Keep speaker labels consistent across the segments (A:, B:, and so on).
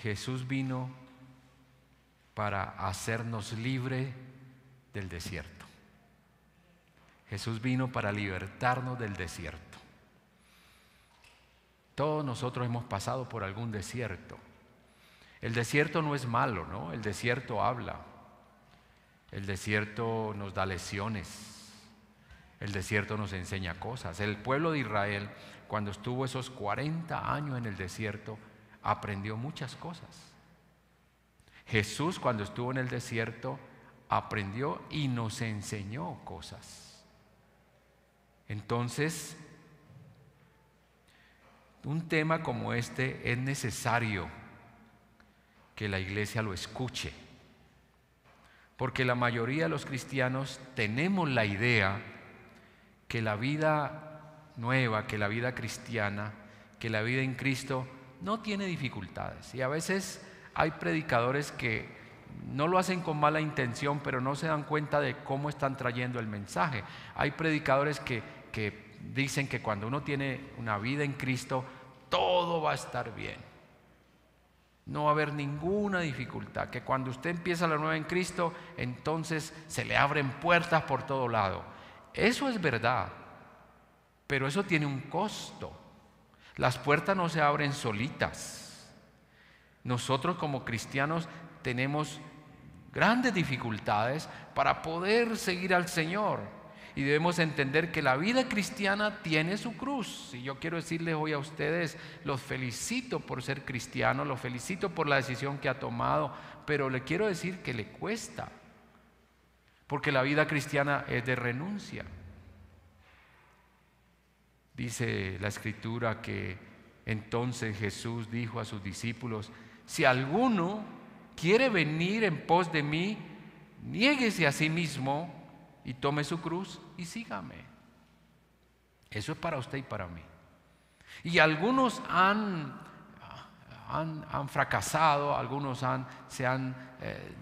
A: Jesús vino para hacernos libre del desierto. Jesús vino para libertarnos del desierto. Todos nosotros hemos pasado por algún desierto. El desierto no es malo, ¿no? El desierto habla. El desierto nos da lecciones. El desierto nos enseña cosas. El pueblo de Israel, cuando estuvo esos 40 años en el desierto, aprendió muchas cosas. Jesús, cuando estuvo en el desierto, aprendió y nos enseñó cosas. Entonces, un tema como este es necesario que la iglesia lo escuche, porque la mayoría de los cristianos tenemos la idea que la vida nueva, que la vida cristiana, que la vida en Cristo no tiene dificultades. Y a veces hay predicadores que no lo hacen con mala intención, pero no se dan cuenta de cómo están trayendo el mensaje. Hay predicadores que dicen que cuando uno tiene una vida en Cristo, todo va a estar bien. No va a haber ninguna dificultad. Que cuando usted empieza la nueva en Cristo, entonces se le abren puertas por todo lado. Eso es verdad, pero eso tiene un costo. Las puertas no se abren solitas. Nosotros como cristianos tenemos grandes dificultades para poder seguir al Señor. Y debemos entender que la vida cristiana tiene su cruz. Y yo quiero decirles hoy a ustedes, los felicito por ser cristianos, los felicito por la decisión que ha tomado, pero le quiero decir que le cuesta, porque la vida cristiana es de renuncia. Dice la Escritura que entonces Jesús dijo a sus discípulos: si alguno quiere venir en pos de mí, niéguese a sí mismo y tome su cruz y sígame. Eso es para usted y para mí. Y algunos han fracasado, algunos se han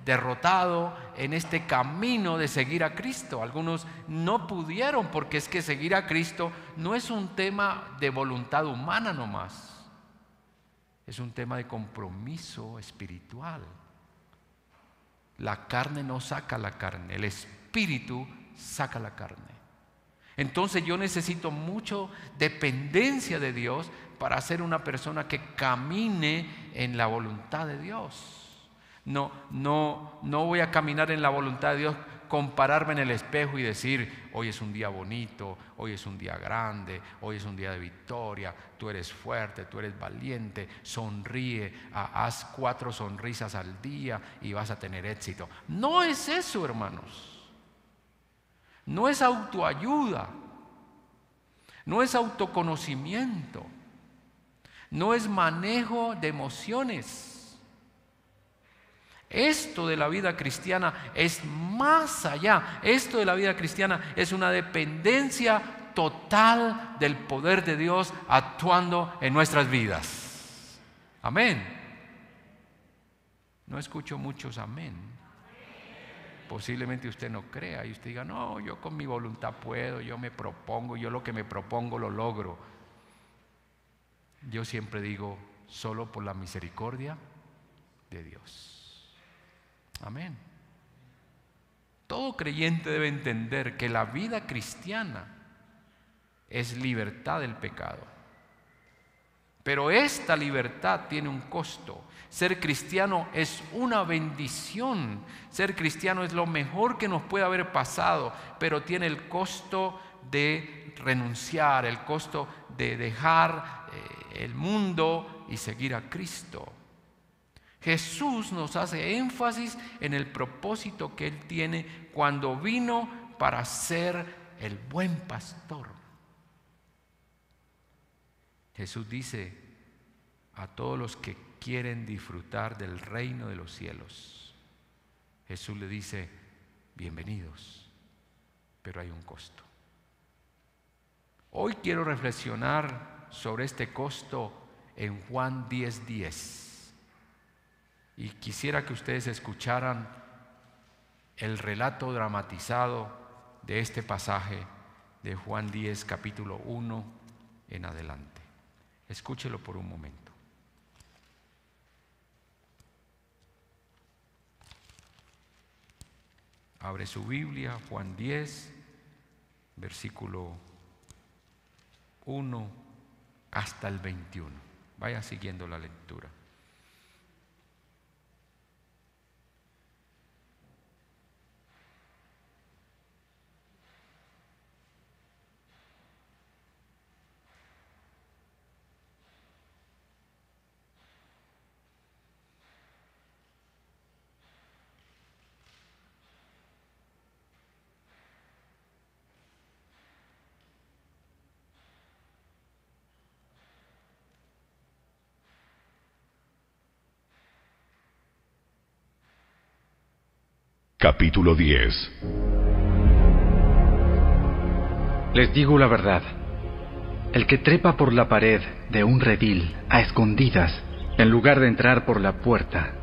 A: derrotado en este camino de seguir a Cristo. Algunos no pudieron, porque es que seguir a Cristo no es un tema de voluntad humana nomás. Es un tema de compromiso espiritual. La carne no saca la carne, el espíritu saca la carne. Entonces yo necesito mucho dependencia de Dios para ser una persona que camine en la voluntad de Dios. No voy a caminar en la voluntad de Dios, compararme en el espejo y decir: hoy es un día bonito, hoy es un día grande, hoy es un día de victoria, tú eres fuerte, tú eres valiente, sonríe, haz 4 sonrisas al día y vas a tener éxito. No es eso, hermanos. No es autoayuda, no es autoconocimiento, no es manejo de emociones. Esto de la vida cristiana es más allá. Esto de la vida cristiana es una dependencia total del poder de Dios actuando en nuestras vidas. Amén. No escucho muchos amén. Posiblemente usted no crea y usted diga: no, yo con mi voluntad puedo, yo me propongo, yo lo que me propongo lo logro. Yo siempre digo: solo por la misericordia de Dios. Amén. Todo creyente debe entender que la vida cristiana es libertad del pecado. Pero esta libertad tiene un costo. Ser cristiano es una bendición. Ser cristiano es lo mejor que nos puede haber pasado, pero tiene el costo de renunciar, el costo de dejar el mundo y seguir a Cristo. Jesús nos hace énfasis en el propósito que Él tiene cuando vino para ser el buen pastor. Jesús dice a todos los que quieren disfrutar del reino de los cielos, Jesús le dice: bienvenidos, pero hay un costo. Hoy quiero reflexionar sobre este costo en Juan 10:10. Y quisiera que ustedes escucharan el relato dramatizado de este pasaje de Juan 10, capítulo 1 en adelante. Escúchelo por un momento. Abre su Biblia, Juan 10, versículo 1 hasta el 21. Vaya siguiendo la lectura.
B: Capítulo 10.
C: Les digo la verdad. El que trepa por la pared de un redil a escondidas, en lugar de entrar por la puerta,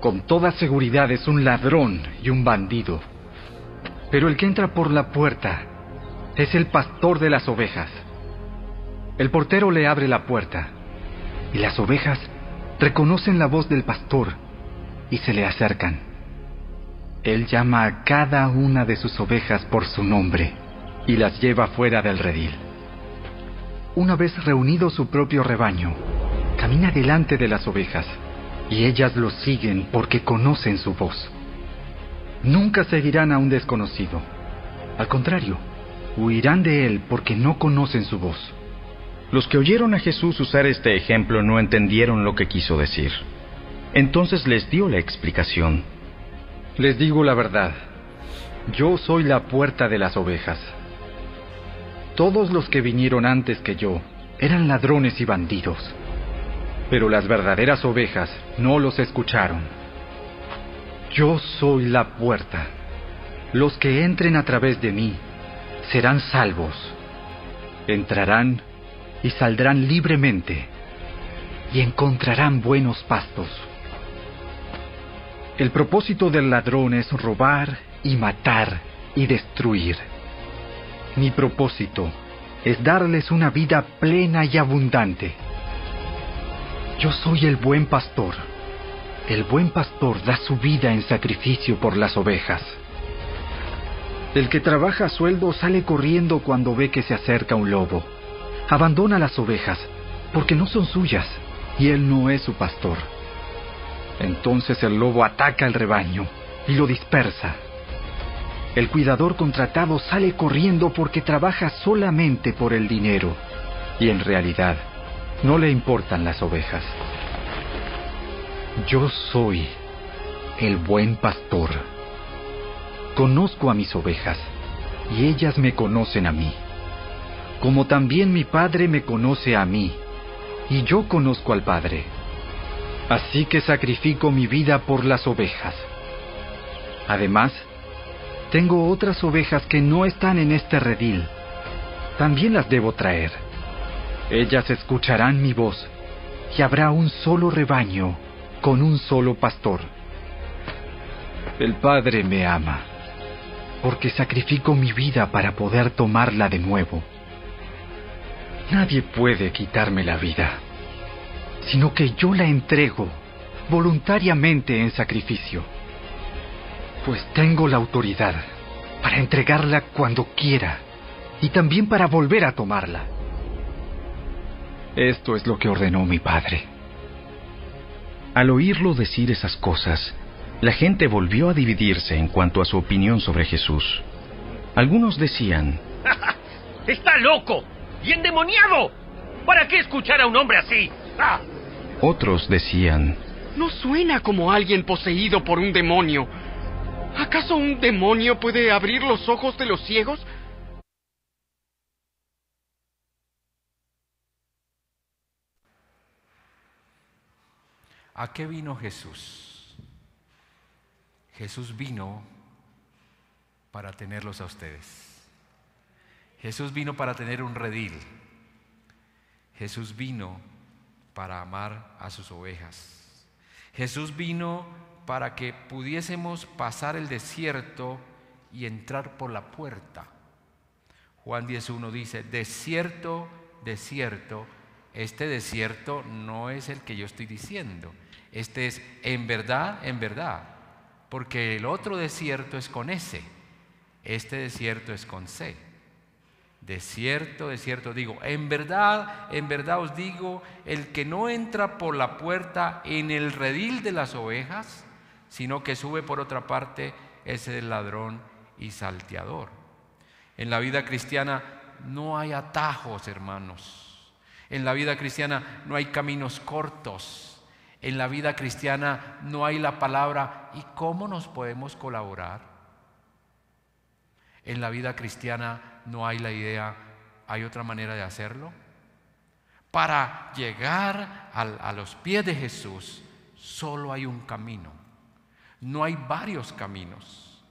C: con toda seguridad es un ladrón y un bandido. Pero el que entra por la puerta es el pastor de las ovejas. El portero le abre la puerta, y las ovejas reconocen la voz del pastor y se le acercan. Él llama a cada una de sus ovejas por su nombre y las lleva fuera del redil. Una vez reunido su propio rebaño, camina delante de las ovejas, y ellas lo siguen porque conocen su voz. Nunca seguirán a un desconocido. Al contrario, huirán de él porque no conocen su voz.
D: Los que oyeron a Jesús usar este ejemplo no entendieron lo que quiso decir. Entonces les dio la explicación.
C: Les digo la verdad, yo soy la puerta de las ovejas. Todos los que vinieron antes que yo eran ladrones y bandidos, pero las verdaderas ovejas no los escucharon. Yo soy la puerta. Los que entren a través de mí serán salvos. Entrarán y saldrán libremente y encontrarán buenos pastos. El propósito del ladrón es robar y matar y destruir. Mi propósito es darles una vida plena y abundante. Yo soy el buen pastor. El buen pastor da su vida en sacrificio por las ovejas. El que trabaja a sueldo sale corriendo cuando ve que se acerca un lobo. Abandona las ovejas porque no son suyas y él no es su pastor. Entonces el lobo ataca al rebaño y lo dispersa. El cuidador contratado sale corriendo porque trabaja solamente por el dinero y en realidad no le importan las ovejas. Yo soy el buen pastor. Conozco a mis ovejas y ellas me conocen a mí, como también mi Padre me conoce a mí y yo conozco al Padre. Así que sacrifico mi vida por las ovejas. Además, tengo otras ovejas que no están en este redil. También las debo traer. Ellas escucharán mi voz y habrá un solo rebaño con un solo pastor. El Padre me ama, porque sacrifico mi vida para poder tomarla de nuevo. Nadie puede quitarme la vida, sino que yo la entrego voluntariamente en sacrificio, pues tengo la autoridad para entregarla cuando quiera y también para volver a tomarla. Esto es lo que ordenó mi Padre.
D: Al oírlo decir esas cosas, la gente volvió a dividirse en cuanto a su opinión sobre Jesús. Algunos decían:
E: ¡Está loco y endemoniado! ¿Para qué escuchar a un hombre así? ¡Ah!
D: Otros decían:
F: No suena como alguien poseído por un demonio. ¿Acaso un demonio puede abrir los ojos de los ciegos?
A: ¿A qué vino Jesús? Jesús vino para tenerlos a ustedes. Jesús vino para tener un redil. Jesús vino para amar a sus ovejas. Jesús vino para que pudiésemos pasar el desierto y entrar por la puerta. Juan 10:1 dice: desierto, desierto. Este desierto no es el que yo estoy diciendo. Este es en verdad, porque el otro desierto es con S, este desierto es con C. Desierto, desierto, digo, en verdad os digo, el que no entra por la puerta en el redil de las ovejas, sino que sube por otra parte, ese es el ladrón y salteador. En la vida cristiana no hay atajos, hermanos. En la vida cristiana no hay caminos cortos. En la vida cristiana no hay la palabra ¿y cómo nos podemos colaborar? En la vida cristiana no hay la idea, ¿hay otra manera de hacerlo? Para llegar a los pies de Jesús solo hay un camino. No hay varios caminos.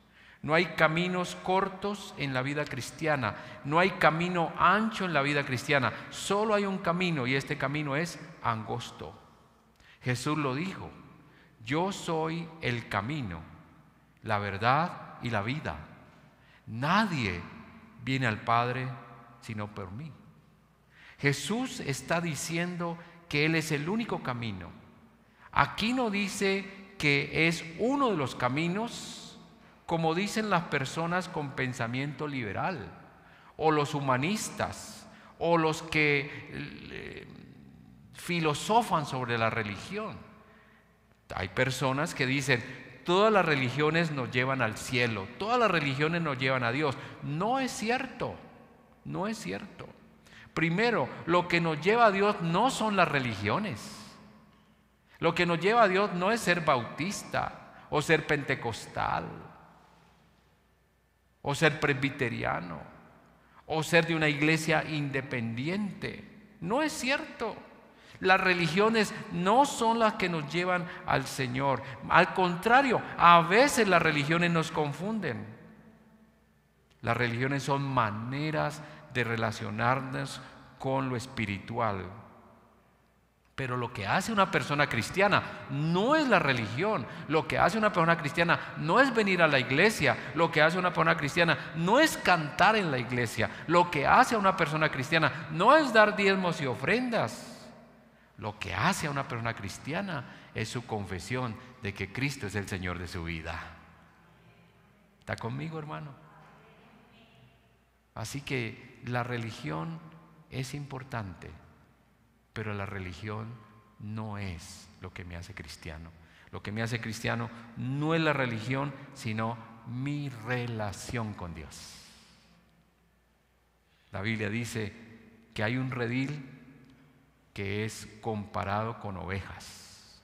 A: No hay caminos cortos en la vida cristiana. No hay camino ancho en la vida cristiana. Solo hay un camino y este camino es angosto. Jesús lo dijo: yo soy el camino, la verdad y la vida. Nadie viene al Padre sino por mí. Jesús está diciendo que Él es el único camino. Aquí no dice que es uno de los caminos, como dicen las personas con pensamiento liberal, o los humanistas, o los que filosofan sobre la religión. Hay personas que dicen: todas las religiones nos llevan al cielo, todas las religiones nos llevan a Dios. No es cierto, no es cierto. Primero, lo que nos lleva a Dios no son las religiones. Lo que nos lleva a Dios no es ser bautista, o ser pentecostal, o ser presbiteriano, o ser de una iglesia independiente. No es cierto. Las religiones no son las que nos llevan al Señor. Al contrario, a veces las religiones nos confunden. Las religiones son maneras de relacionarnos con lo espiritual. Pero lo que hace una persona cristiana no es la religión. Lo que hace una persona cristiana no es venir a la iglesia. Lo que hace una persona cristiana no es cantar en la iglesia. Lo que hace a una persona cristiana no es dar diezmos y ofrendas. Lo que hace a una persona cristiana es su confesión de que Cristo es el Señor de su vida. ¿Está conmigo, hermano? Así que la religión es importante, pero la religión no es lo que me hace cristiano. Lo que me hace cristiano no es la religión, sino mi relación con Dios. La Biblia dice que hay un redil que es comparado con ovejas.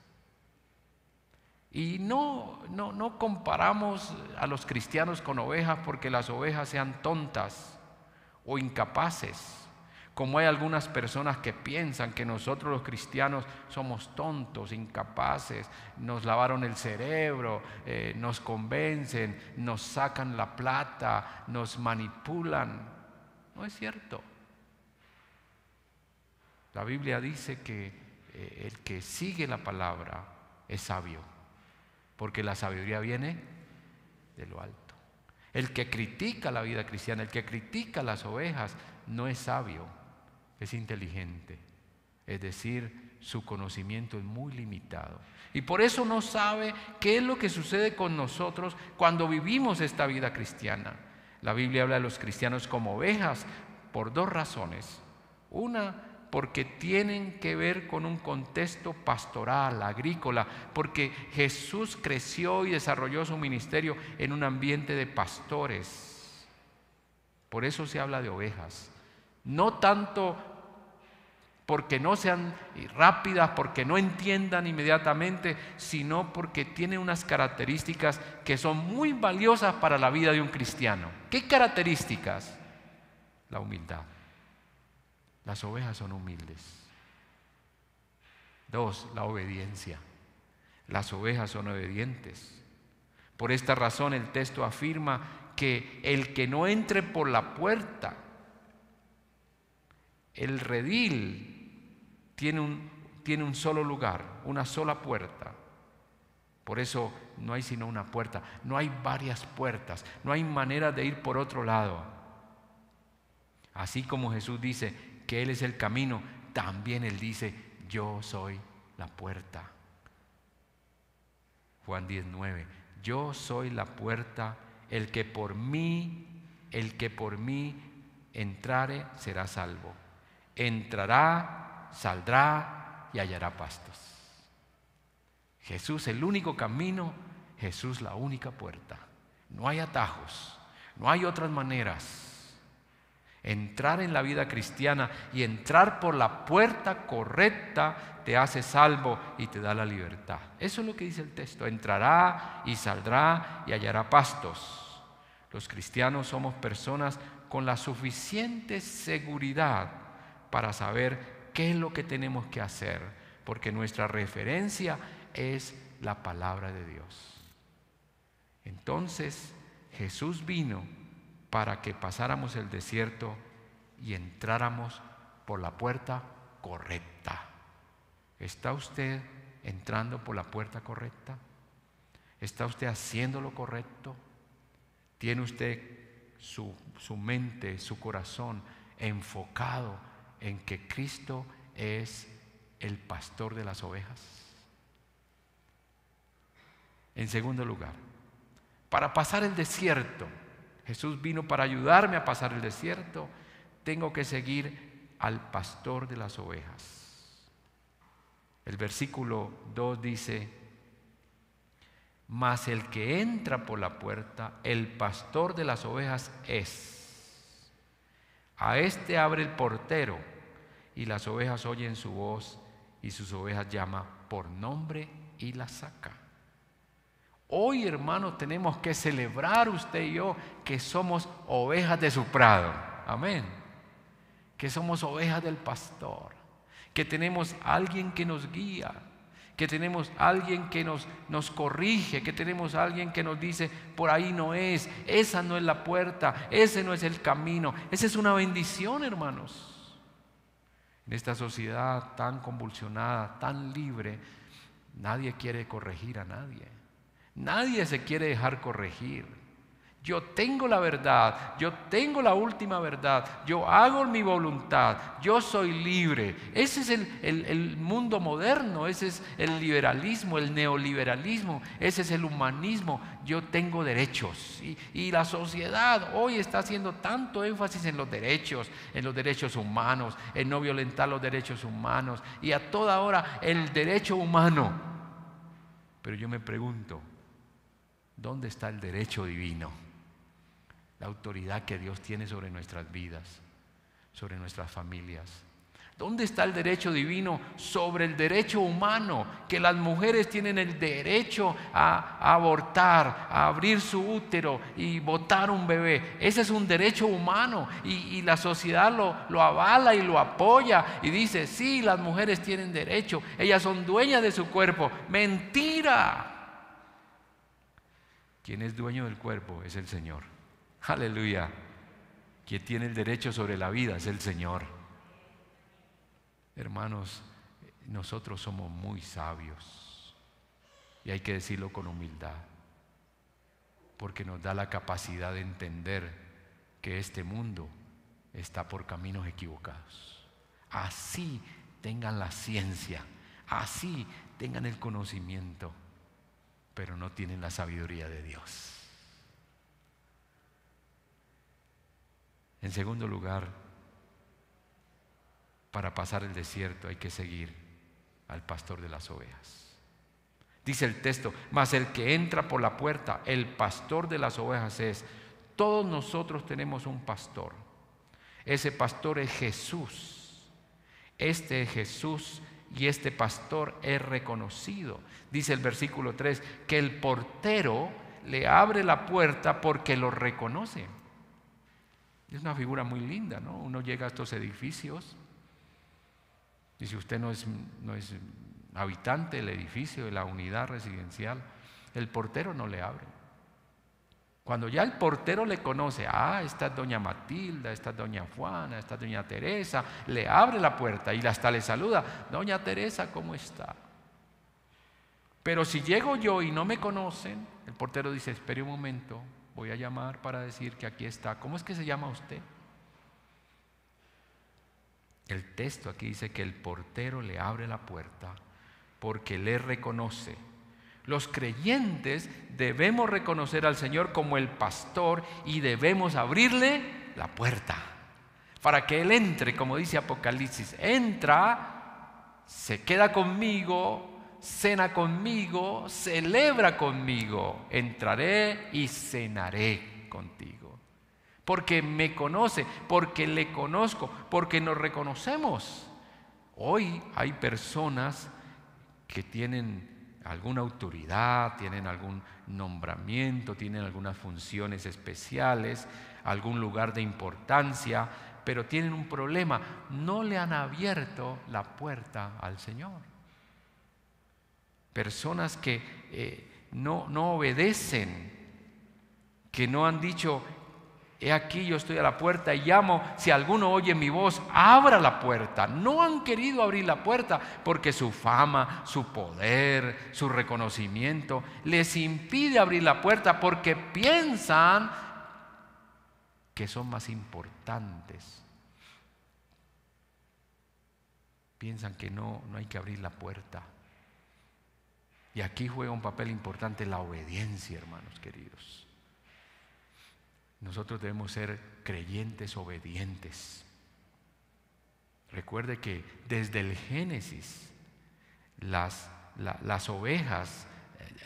A: Y no comparamos a los cristianos con ovejas porque las ovejas sean tontas o incapaces, como hay algunas personas que piensan que nosotros los cristianos somos tontos, incapaces, nos lavaron el cerebro, nos convencen, nos sacan la plata, nos manipulan. No es cierto. La Biblia dice que el que sigue la palabra es sabio, porque la sabiduría viene de lo alto. El que critica la vida cristiana, el que critica las ovejas, no es sabio, es inteligente. Es decir, su conocimiento es muy limitado. Y por eso no sabe qué es lo que sucede con nosotros cuando vivimos esta vida cristiana. La Biblia habla de los cristianos como ovejas por dos razones. Una, porque tienen que ver con un contexto pastoral, agrícola, porque Jesús creció y desarrolló su ministerio en un ambiente de pastores. Por eso se habla de ovejas. No tanto porque no sean rápidas, porque no entiendan inmediatamente, sino porque tienen unas características que son muy valiosas para la vida de un cristiano. ¿Qué características? La humildad. Las ovejas son humildes. Dos, la obediencia. Las ovejas son obedientes. Por esta razón el texto afirma que el que no entre por la puerta, el redil tiene un solo lugar, una sola puerta. Por eso no hay sino una puerta, no hay varias puertas, no hay manera de ir por otro lado. Así como Jesús dice que Él es el camino, también Él dice: yo soy la puerta. Juan 10:9, yo soy la puerta, el que por mí entrare será salvo. Entrará, saldrá y hallará pastos. Jesús el único camino, Jesús la única puerta. No hay atajos, no hay otras maneras. Entrar en la vida cristiana y entrar por la puerta correcta te hace salvo y te da la libertad. Eso es lo que dice el texto. Entrará y saldrá y hallará pastos. Los cristianos somos personas con la suficiente seguridad para saber qué es lo que tenemos que hacer, porque nuestra referencia es la palabra de Dios. Entonces Jesús vino para que pasáramos el desierto y entráramos por la puerta correcta. ¿Está usted entrando por la puerta correcta? ¿Está usted haciendo lo correcto? ¿Tiene usted su mente, su corazón enfocado en que Cristo es el pastor de las ovejas? En segundo lugar, para pasar el desierto, Jesús vino para ayudarme a pasar el desierto. Tengo que seguir al pastor de las ovejas. El versículo 2 dice: mas el que entra por la puerta, el pastor de las ovejas es. A este abre el portero, y las ovejas oyen su voz, y sus ovejas llama por nombre y las saca. Hoy, hermanos, tenemos que celebrar usted y yo que somos ovejas de su prado. Amén. Que somos ovejas del pastor. Que tenemos alguien que nos guía. Que tenemos alguien que nos corrige. Que tenemos alguien que nos dice: por ahí no es, esa no es la puerta, ese no es el camino. Esa es una bendición, hermanos. En esta sociedad tan convulsionada, tan libre, nadie quiere corregir a nadie. Nadie se quiere dejar corregir. Yo tengo la verdad, yo tengo la última verdad, yo hago mi voluntad, yo soy libre. Ese es el mundo moderno, ese es el liberalismo, el neoliberalismo, ese es el humanismo. Yo tengo derechos. Y la sociedad hoy está haciendo tanto énfasis en los derechos humanos, en no violentar los derechos humanos y a toda hora el derecho humano. Pero yo me pregunto, ¿dónde está el derecho divino? La autoridad que Dios tiene sobre nuestras vidas, sobre nuestras familias. ¿Dónde está el derecho divino sobre el derecho humano? Que las mujeres tienen el derecho a abortar, a abrir su útero y botar un bebé. Ese es un derecho humano y la sociedad lo avala y lo apoya y dice: sí, las mujeres tienen derecho, ellas son dueñas de su cuerpo. ¡Mentira! Quien es dueño del cuerpo es el Señor. Aleluya. Quien tiene el derecho sobre la vida es el Señor. Hermanos, nosotros somos muy sabios y hay que decirlo con humildad, porque nos da la capacidad de entender que este mundo está por caminos equivocados. Así tengan la ciencia, así tengan el conocimiento, pero no tienen la sabiduría de Dios. En segundo lugar, para pasar el desierto hay que seguir al pastor de las ovejas. Dice el texto: mas el que entra por la puerta, el pastor de las ovejas es. Todos nosotros tenemos un pastor. Ese pastor es Jesús. Este es Jesús. Y este pastor es reconocido. Dice el versículo 3 que el portero le abre la puerta porque lo reconoce. Es una figura muy linda, ¿no? Uno llega a estos edificios y si usted no es habitante del edificio, de la unidad residencial, el portero no le abre. Cuando ya el portero le conoce: esta es doña Matilda, esta es doña Juana, esta es doña Teresa, le abre la puerta y hasta le saluda: doña Teresa, ¿cómo está? Pero si llego yo y no me conocen, el portero dice: espere un momento, voy a llamar para decir que aquí está. ¿Cómo es que se llama usted? El texto aquí dice que el portero le abre la puerta porque le reconoce. Los creyentes debemos reconocer al Señor como el pastor y debemos abrirle la puerta para que Él entre, como dice Apocalipsis. Entra, se queda conmigo, cena conmigo, celebra conmigo. Entraré y cenaré contigo. Porque me conoce, porque le conozco, porque nos reconocemos. Hoy hay personas que tienen alguna autoridad, tienen algún nombramiento, tienen algunas funciones especiales, algún lugar de importancia, pero tienen un problema: no le han abierto la puerta al Señor. Personas que no obedecen, que no han dicho: he aquí, yo estoy a la puerta y llamo, si alguno oye mi voz, abra la puerta. No han querido abrir la puerta porque su fama, su poder, su reconocimiento les impide abrir la puerta, porque piensan que son más importantes. Piensan que no hay que abrir la puerta. Y aquí juega un papel importante la obediencia, hermanos queridos. Nosotros debemos ser creyentes obedientes. Recuerde que desde el Génesis las ovejas,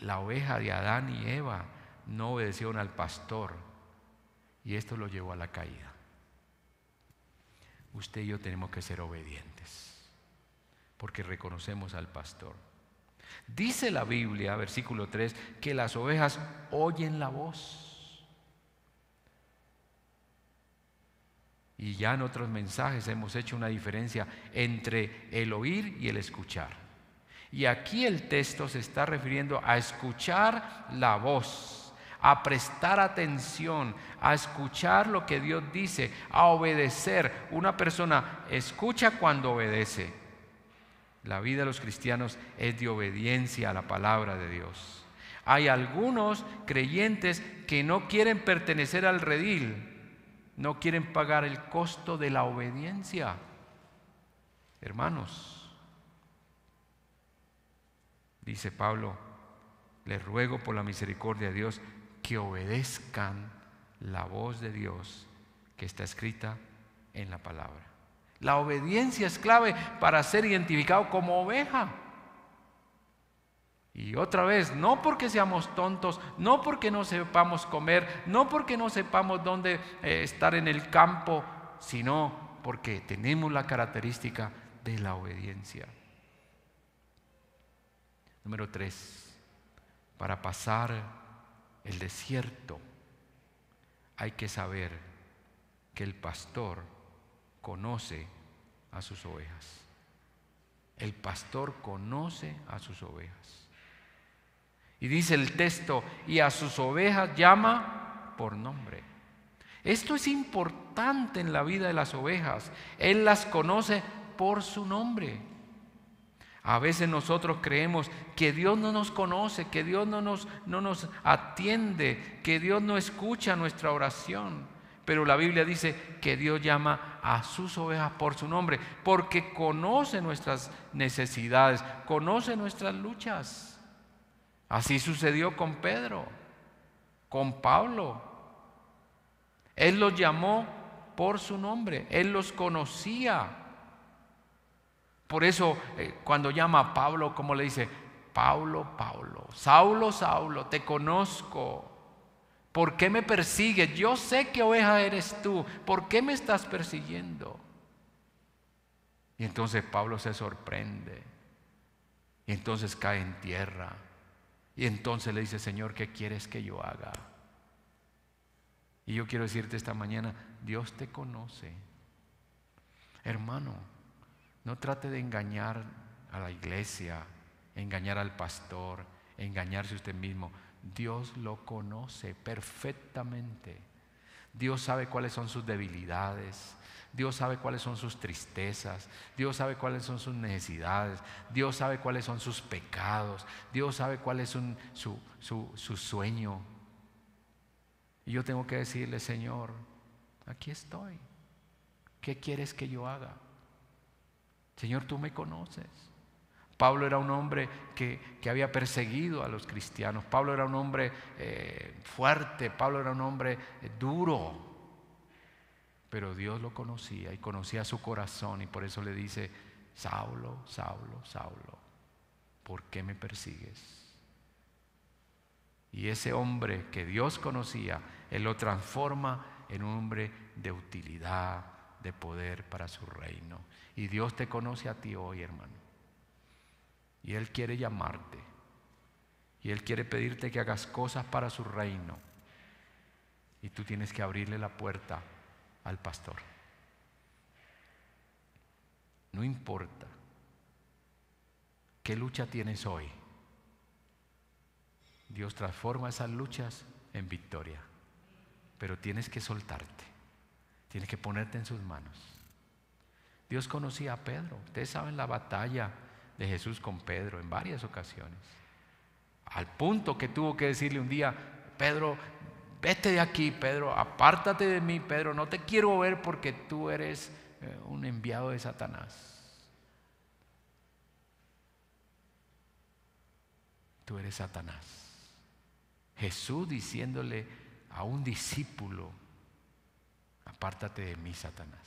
A: la oveja de Adán y Eva, no obedecieron al pastor, y esto lo llevó a la caída. Usted y yo tenemos que ser obedientes porque reconocemos al pastor. Dice la Biblia, versículo 3, que las ovejas oyen la voz. Y ya en otros mensajes hemos hecho una diferencia entre el oír y el escuchar. Y aquí el texto se está refiriendo a escuchar la voz, a prestar atención, a escuchar lo que Dios dice, a obedecer. Una persona escucha cuando obedece. La vida de los cristianos es de obediencia a la palabra de Dios. Hay algunos creyentes que no quieren pertenecer al redil, no quieren pagar el costo de la obediencia. Hermanos, dice Pablo, les ruego por la misericordia de Dios que obedezcan la voz de Dios que está escrita en la palabra. La obediencia es clave para ser identificado como oveja. Y otra vez, no porque seamos tontos, no porque no sepamos comer, no porque no sepamos dónde estar en el campo, sino porque tenemos la característica de la obediencia. Número 3, para pasar el desierto hay que saber que el pastor conoce a sus ovejas. El pastor conoce a sus ovejas. Y dice el texto, y a sus ovejas llama por nombre. Esto es importante en la vida de las ovejas. Él las conoce por su nombre. A veces nosotros creemos que Dios no nos conoce, que Dios no nos atiende, que Dios no escucha nuestra oración. Pero la Biblia dice que Dios llama a sus ovejas por su nombre, porque conoce nuestras necesidades, conoce nuestras luchas. Así sucedió con Pedro, con Pablo. Él los llamó por su nombre, Él los conocía. Por eso cuando llama a Pablo, como le dice: Pablo, Pablo, Saulo, Saulo, te conozco. ¿Por qué me persigues? Yo sé qué oveja eres tú. ¿Por qué me estás persiguiendo? Y entonces Pablo se sorprende. Y entonces cae en tierra. Y entonces le dice: Señor, ¿qué quieres que yo haga? Y yo quiero decirte esta mañana: Dios te conoce. Hermano, no trate de engañar a la iglesia, engañar al pastor, engañarse usted mismo. Dios lo conoce perfectamente. Dios sabe cuáles son sus debilidades. Dios sabe cuáles son sus tristezas. Dios sabe cuáles son sus necesidades. Dios sabe cuáles son sus pecados. Dios sabe cuál es su sueño. Y yo tengo que decirle: Señor, aquí estoy. ¿Qué quieres que yo haga? Señor, tú me conoces. Pablo era un hombre que había perseguido a los cristianos. Pablo era un hombre fuerte. Pablo era un hombre duro. Pero Dios lo conocía y conocía su corazón, y por eso le dice: Saulo, Saulo, Saulo, ¿por qué me persigues? Y ese hombre que Dios conocía, Él lo transforma en un hombre de utilidad, de poder para su reino. Y Dios te conoce a ti hoy, hermano. Y Él quiere llamarte. Y Él quiere pedirte que hagas cosas para su reino. Y tú tienes que abrirle la puerta al pastor. No importa qué lucha tienes hoy. Dios transforma esas luchas en victoria. Pero tienes que soltarte. Tienes que ponerte en sus manos. Dios conocía a Pedro. Ustedes saben la batalla de Jesús con Pedro en varias ocasiones. Al punto que tuvo que decirle un día: Pedro, vete de aquí, Pedro, apártate de mí, Pedro, no te quiero ver porque tú eres un enviado de Satanás. Tú eres Satanás. Jesús diciéndole a un discípulo: apártate de mí, Satanás.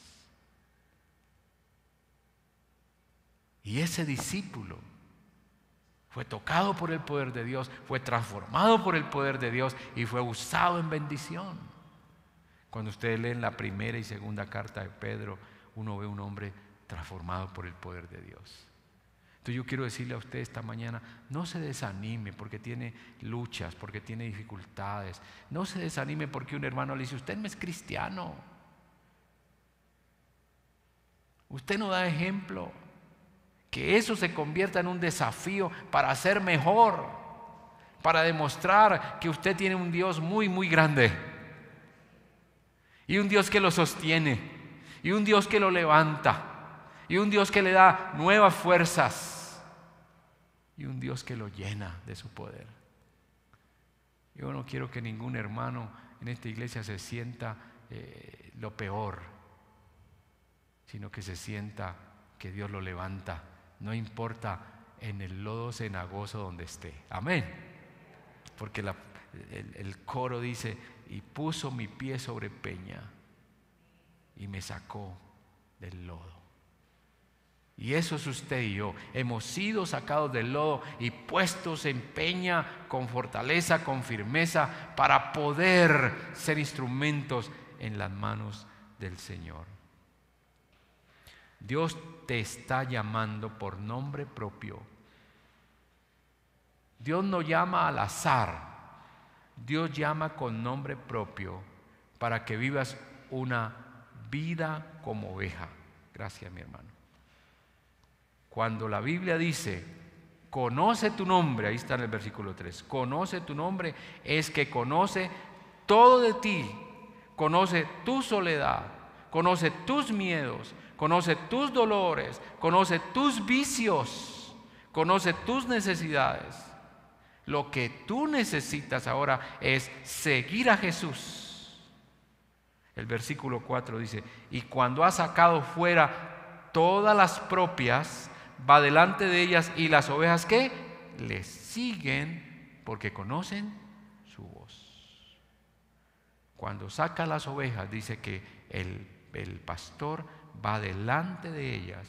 A: Y ese discípulo fue tocado por el poder de Dios, fue transformado por el poder de Dios y fue usado en bendición. Cuando ustedes leen la primera y segunda carta de Pedro, uno ve un hombre transformado por el poder de Dios. Entonces yo quiero decirle a usted esta mañana: no se desanime porque tiene luchas, porque tiene dificultades. No se desanime porque un hermano le dice: usted no es cristiano, usted no da ejemplo. Que eso se convierta en un desafío para ser mejor, para demostrar que usted tiene un Dios muy, muy grande, y un Dios que lo sostiene, y un Dios que lo levanta, y un Dios que le da nuevas fuerzas, y un Dios que lo llena de su poder. Yo no quiero que ningún hermano en esta iglesia se sienta lo peor, sino que se sienta que Dios lo levanta. No importa en el lodo cenagoso donde esté. Amén. Porque el coro dice: y puso mi pie sobre peña y me sacó del lodo. Y eso es usted y yo. Hemos sido sacados del lodo y puestos en peña con fortaleza, con firmeza, para poder ser instrumentos en las manos del Señor. Dios te está llamando por nombre propio. Dios no llama al azar. Dios llama con nombre propio para que vivas una vida como oveja. Gracias, mi hermano. Cuando la Biblia dice: conoce tu nombre, ahí está en el versículo 3. Conoce tu nombre, es que conoce todo de ti. Conoce tu soledad, conoce tus miedos, conoce tus dolores, conoce tus vicios, conoce tus necesidades. Lo que tú necesitas ahora es seguir a Jesús. El versículo 4 dice: y cuando ha sacado fuera todas las propias, va delante de ellas, y las ovejas ¿qué? Le siguen porque conocen su voz. Cuando saca las ovejas, dice que el pastor va delante de ellas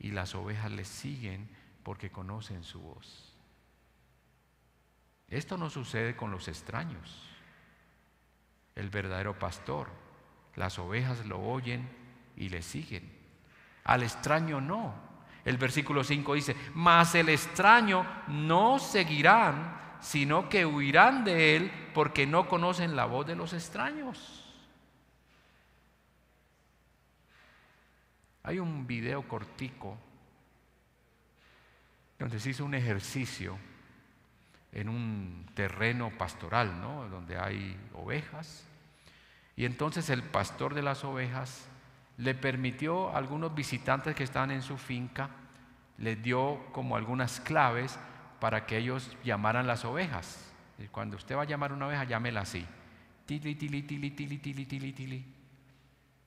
A: y las ovejas le siguen porque conocen su voz. Esto no sucede con los extraños. El verdadero pastor, las ovejas lo oyen y le siguen. Al extraño no. El versículo 5 dice: mas el extraño no seguirán, sino que huirán de él, porque no conocen la voz de los extraños. Hay un video cortico donde se hizo un ejercicio en un terreno pastoral, ¿no? Donde hay ovejas. Y entonces el pastor de las ovejas le permitió a algunos visitantes que estaban en su finca, les dio como algunas claves para que ellos llamaran las ovejas. Y cuando usted va a llamar una oveja, llámela así: tili, tili, tili, tili, tili, tili, tili,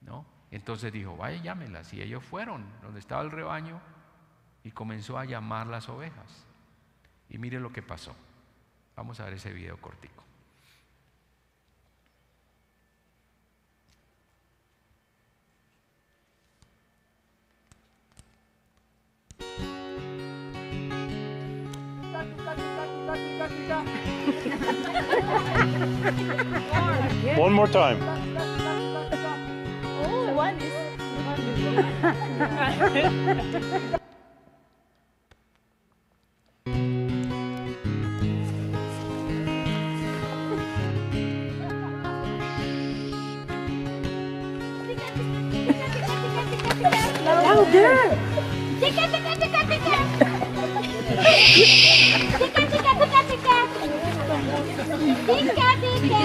A: ¿no? Entonces dijo: vaya, llámelas. Y ellos fueron donde estaba el rebaño y comenzó a llamar las ovejas. Y mire lo que pasó. Vamos a ver ese video cortico.
G: One more time.
H: Oh, one is.
I: Louder!
H: Tika, tika, tika, tika! Tika, tika, tika, tika! Tika, tika!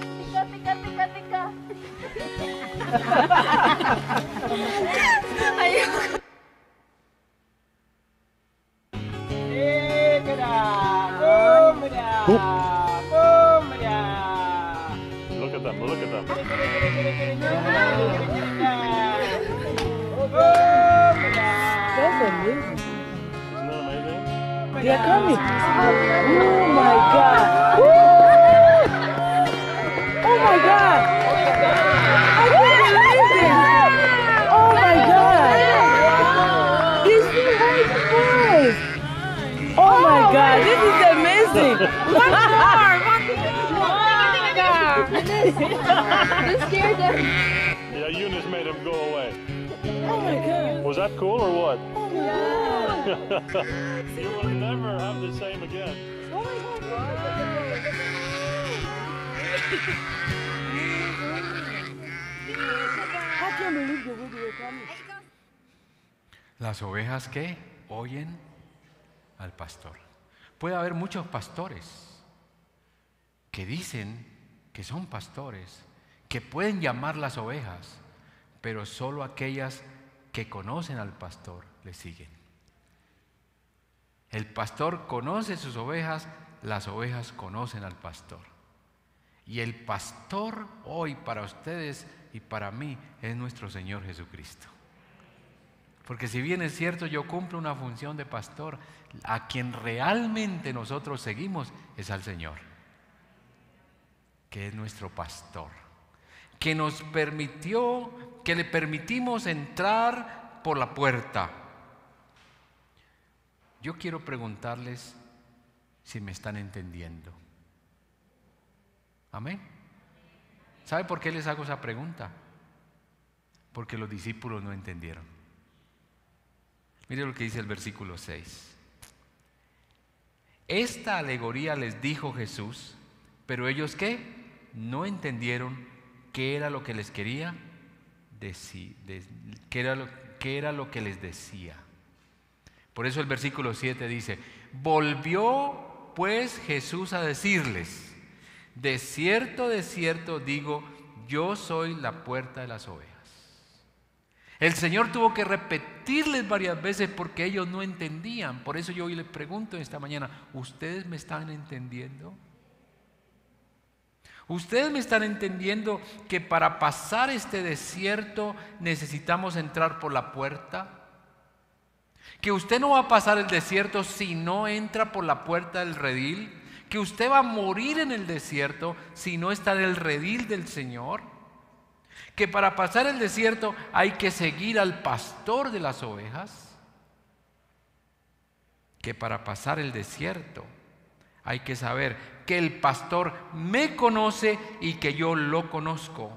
H: Tika, tika, tika, tika! Ayoko.
G: Look at them, look at them.
I: That's amazing.
G: Isn't that amazing?
I: They are coming. Oh my God. Woo! Oh my God. I can't believe it. Oh my God. This is right voice. Oh my God. This is amazing. One more.
H: You scared them.
G: Yeah, Eunice made him go away.
I: Oh my God.
G: Was that cool or what?
I: Yeah.
G: You will never have the same again.
I: Oh my God. I can't believe the way they were coming.
A: Las ovejas que oyen al pastor. Puede haber muchos pastores que dicen que son pastores, que pueden llamar las ovejas, pero solo aquellas que conocen al pastor le siguen. El pastor conoce sus ovejas, las ovejas conocen al pastor. Y el pastor hoy para ustedes y para mí es nuestro Señor Jesucristo. Porque si bien es cierto, yo cumplo una función de pastor, a quien realmente nosotros seguimos es al Señor, que es nuestro pastor, que nos permitió, que le permitimos entrar por la puerta. Yo quiero preguntarles si me están entendiendo. Amén. ¿Sabe por qué les hago esa pregunta? Porque los discípulos no entendieron. Mire lo que dice el versículo 6. Esta alegoría les dijo Jesús, pero ellos ¿qué? No entendieron qué era lo que les quería decir, qué era lo que les decía. Por eso el versículo 7 dice, volvió pues Jesús a decirles, de cierto digo, yo soy la puerta de las ovejas. El Señor tuvo que repetirles varias veces porque ellos no entendían. Por eso yo hoy les pregunto esta mañana, ¿ustedes me están entendiendo? ¿Ustedes me están entendiendo que para pasar este desierto necesitamos entrar por la puerta? Que usted no va a pasar el desierto si no entra por la puerta del redil. Que usted va a morir en el desierto si no está en el redil del Señor. Que para pasar el desierto hay que seguir al pastor de las ovejas. Que para pasar el desierto hay que saber que el pastor me conoce y que yo lo conozco.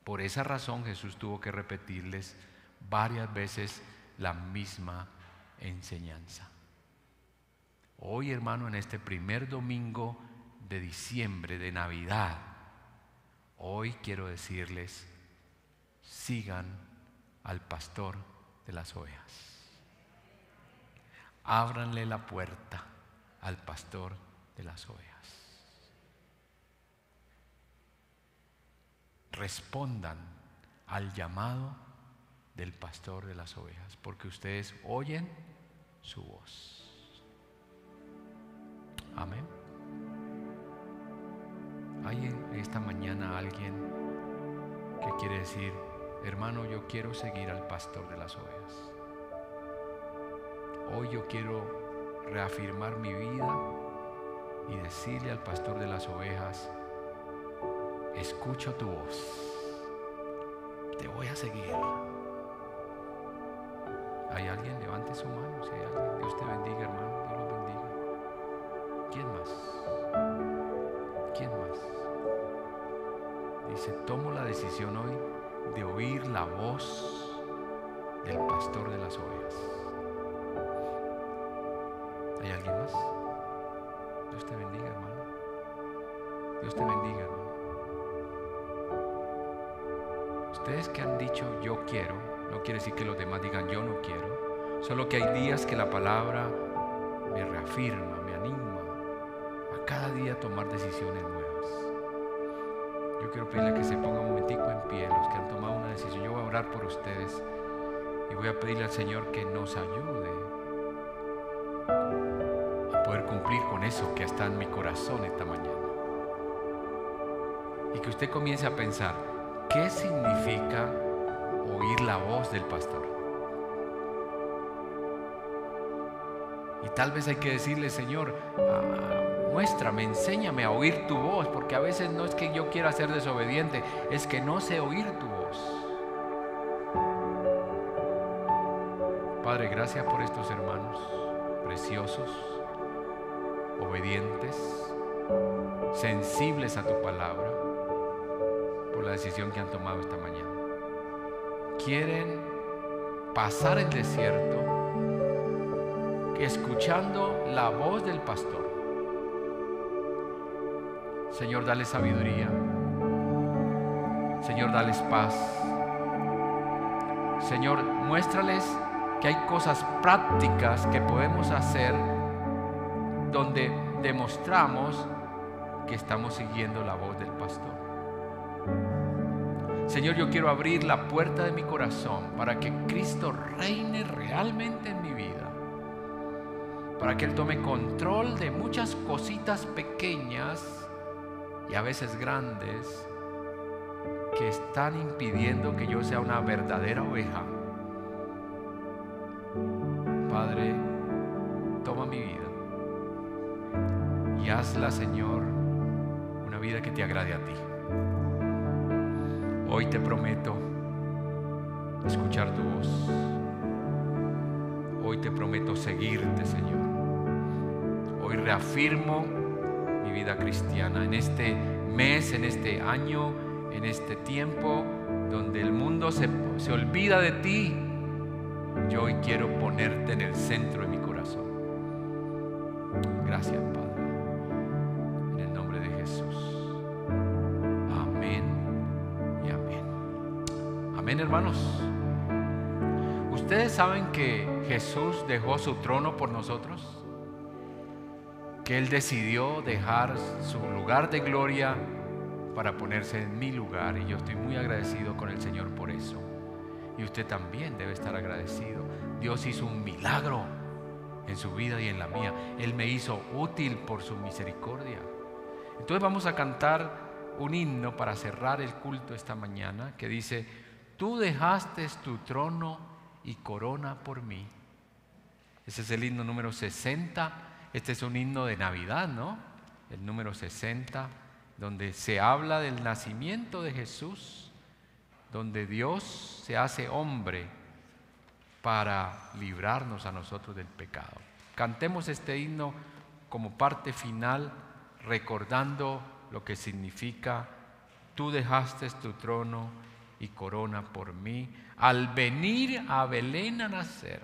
A: Por esa razón Jesús tuvo que repetirles varias veces la misma enseñanza. Hoy, hermano, en este primer domingo de diciembre, de Navidad, hoy quiero decirles, sigan al pastor de las ovejas. Ábranle la puerta al pastor de las ovejas. Respondan al llamado del pastor de las ovejas, porque ustedes oyen su voz. Amén. ¿Hay en esta mañana alguien que quiere decir, hermano, yo quiero seguir al pastor de las ovejas? Hoy yo quiero reafirmar mi vida y decirle al pastor de las ovejas, escucho tu voz, te voy a seguir. ¿Hay alguien? Levante su mano si hay alguien. Dios te bendiga, hermano, Dios los bendiga. ¿Quién más? ¿Quién más? Dice, tomo la decisión hoy de oír la voz del pastor de las ovejas. ¿Hay alguien más? Dios te bendiga, hermano. Dios te bendiga, hermano. Ustedes que han dicho yo quiero, no quiere decir que los demás digan yo no quiero, solo que hay días que la palabra me reafirma, me anima a cada día tomar decisiones nuevas. Yo quiero pedirle que se ponga un momentico en pie, los que han tomado una decisión. Yo voy a orar por ustedes y voy a pedirle al Señor que nos ayude a poder cumplir con eso que está en mi corazón esta mañana. Y que usted comience a pensar, ¿qué significa oír la voz del pastor? Y tal vez hay que decirle, Señor, muéstrame, enséñame a oír tu voz, porque a veces no es que yo quiera ser desobediente, es que no sé oír tu voz. Padre, gracias por estos hermanos preciosos, obedientes, sensibles a tu palabra, por la decisión que han tomado esta mañana. Quieren pasar el desierto escuchando la voz del pastor. Señor, dale sabiduría. Señor, dales paz. Señor, muéstrales que hay cosas prácticas que podemos hacer donde demostramos que estamos siguiendo la voz del pastor. Señor, yo quiero abrir la puerta de mi corazón para que Cristo reine realmente en mi vida, para que Él tome control de muchas cositas pequeñas y a veces grandes que están impidiendo que yo sea una verdadera oveja. Padre, toma mi vida y hazla, Señor, una vida que te agrade a ti. Hoy te prometo escuchar tu voz. Hoy te prometo seguirte, Señor. Hoy reafirmo mi vida cristiana en este mes, en este año, en este tiempo donde el mundo se olvida de ti. Yo hoy quiero ponerte en el centro de mi corazón. Gracias, Padre. En el nombre de Jesús. Amén y amén. Amén, hermanos. ¿Ustedes saben que Jesús dejó su trono por nosotros? Que Él decidió dejar su lugar de gloria para ponerse en mi lugar, y yo estoy muy agradecido con el Señor por eso. Y usted también debe estar agradecido. Dios hizo un milagro en su vida y en la mía. Él me hizo útil por su misericordia. Entonces vamos a cantar un himno para cerrar el culto esta mañana que dice: tú dejaste tu trono y corona por mí. Ese es el himno número 60. Este es un himno de Navidad, ¿no? El número 60, donde se habla del nacimiento de Jesús, donde Dios se hace hombre para librarnos a nosotros del pecado. Cantemos este himno como parte final, recordando lo que significa: tú dejaste tu trono y corona por mí, al venir a Belén a nacer,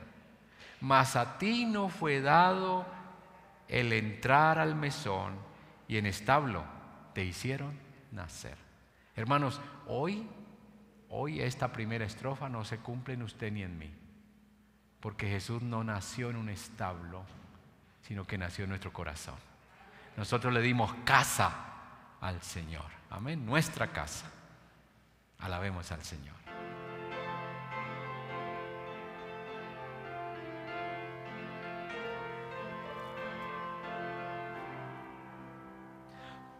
A: mas a ti no fue dado el entrar al mesón, y en establo te hicieron nacer. Hermanos, hoy esta primera estrofa no se cumple en usted ni en mí, porque Jesús no nació en un establo, sino que nació en nuestro corazón. Nosotros le dimos casa al Señor. Amén, nuestra casa. Alabemos al Señor.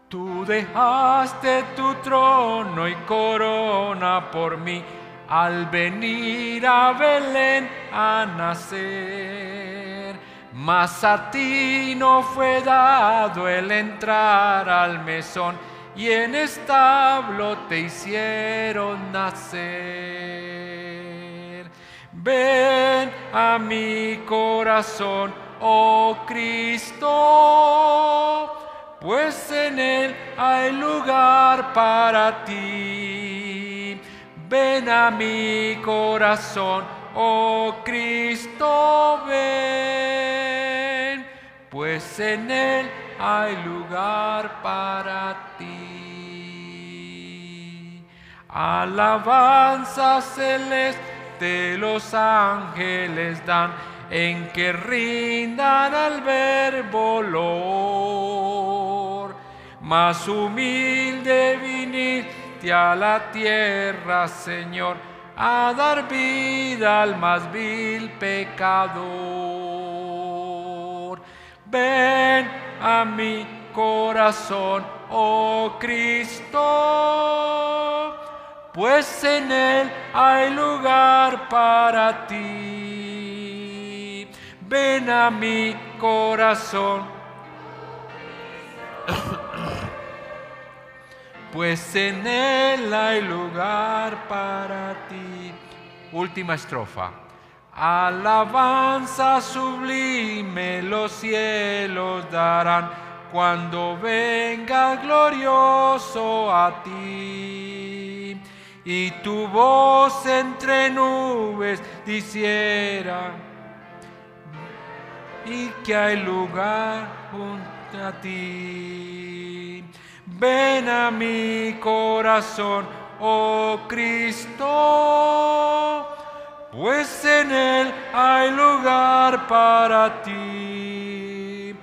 A: Tú dejaste tu trono y corona por mí al venir a Belén a nacer. Mas a ti no fue dado el entrar al mesón, y en establo te hicieron nacer. Ven a mi corazón, oh Cristo, pues en él hay lugar para ti. Ven a mi corazón, oh Cristo, ven, pues en él hay lugar para ti. Alabanza celeste los ángeles dan, en que rindan al Verbo loor. Más humilde viniste a la tierra, Señor, a dar vida al más vil pecador. Ven a mi corazón, oh Cristo, pues en él hay lugar para ti. Ven a mi corazón, pues en él hay lugar para ti. Última estrofa. Alabanza sublime los cielos darán cuando venga glorioso a ti. Y tu voz entre nubes diciera, y que hay lugar junto a ti. Ven a mi corazón, oh Cristo, pues en él hay lugar para ti.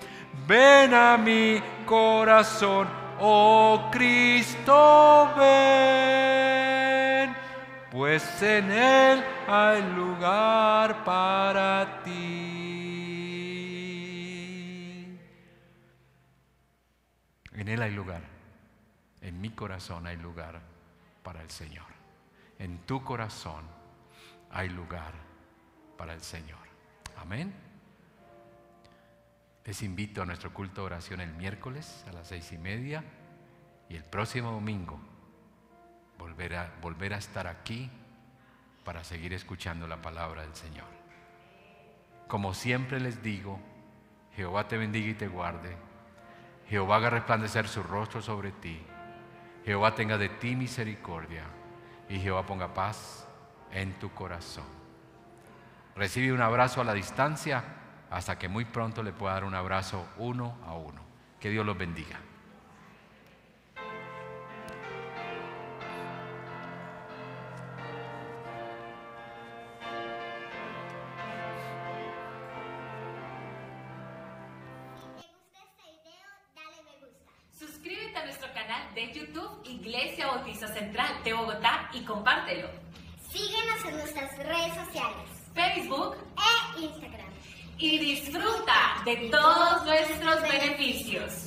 A: Ven a mi corazón, oh Cristo, ven, pues en él hay lugar para ti. En él hay lugar. En mi corazón hay lugar para el Señor. En tu corazón hay lugar para el Señor. Amén. Les invito a nuestro culto de oración el miércoles a las 6:30 y el próximo domingo volver a estar aquí para seguir escuchando la palabra del Señor. Como siempre les digo, Jehová te bendiga y te guarde. Jehová haga resplandecer su rostro sobre ti. Jehová tenga de ti misericordia y Jehová ponga paz en tu corazón. Recibe un abrazo a la distancia hasta que muy pronto le pueda dar un abrazo uno a uno. Que Dios los bendiga.
J: Suscríbete a nuestro canal de YouTube Iglesia Bautista Central de Bogotá y compártelo.
K: Síguenos en nuestras redes sociales,
J: Facebook
K: e Instagram.
J: Y disfruta de todos nuestros beneficios.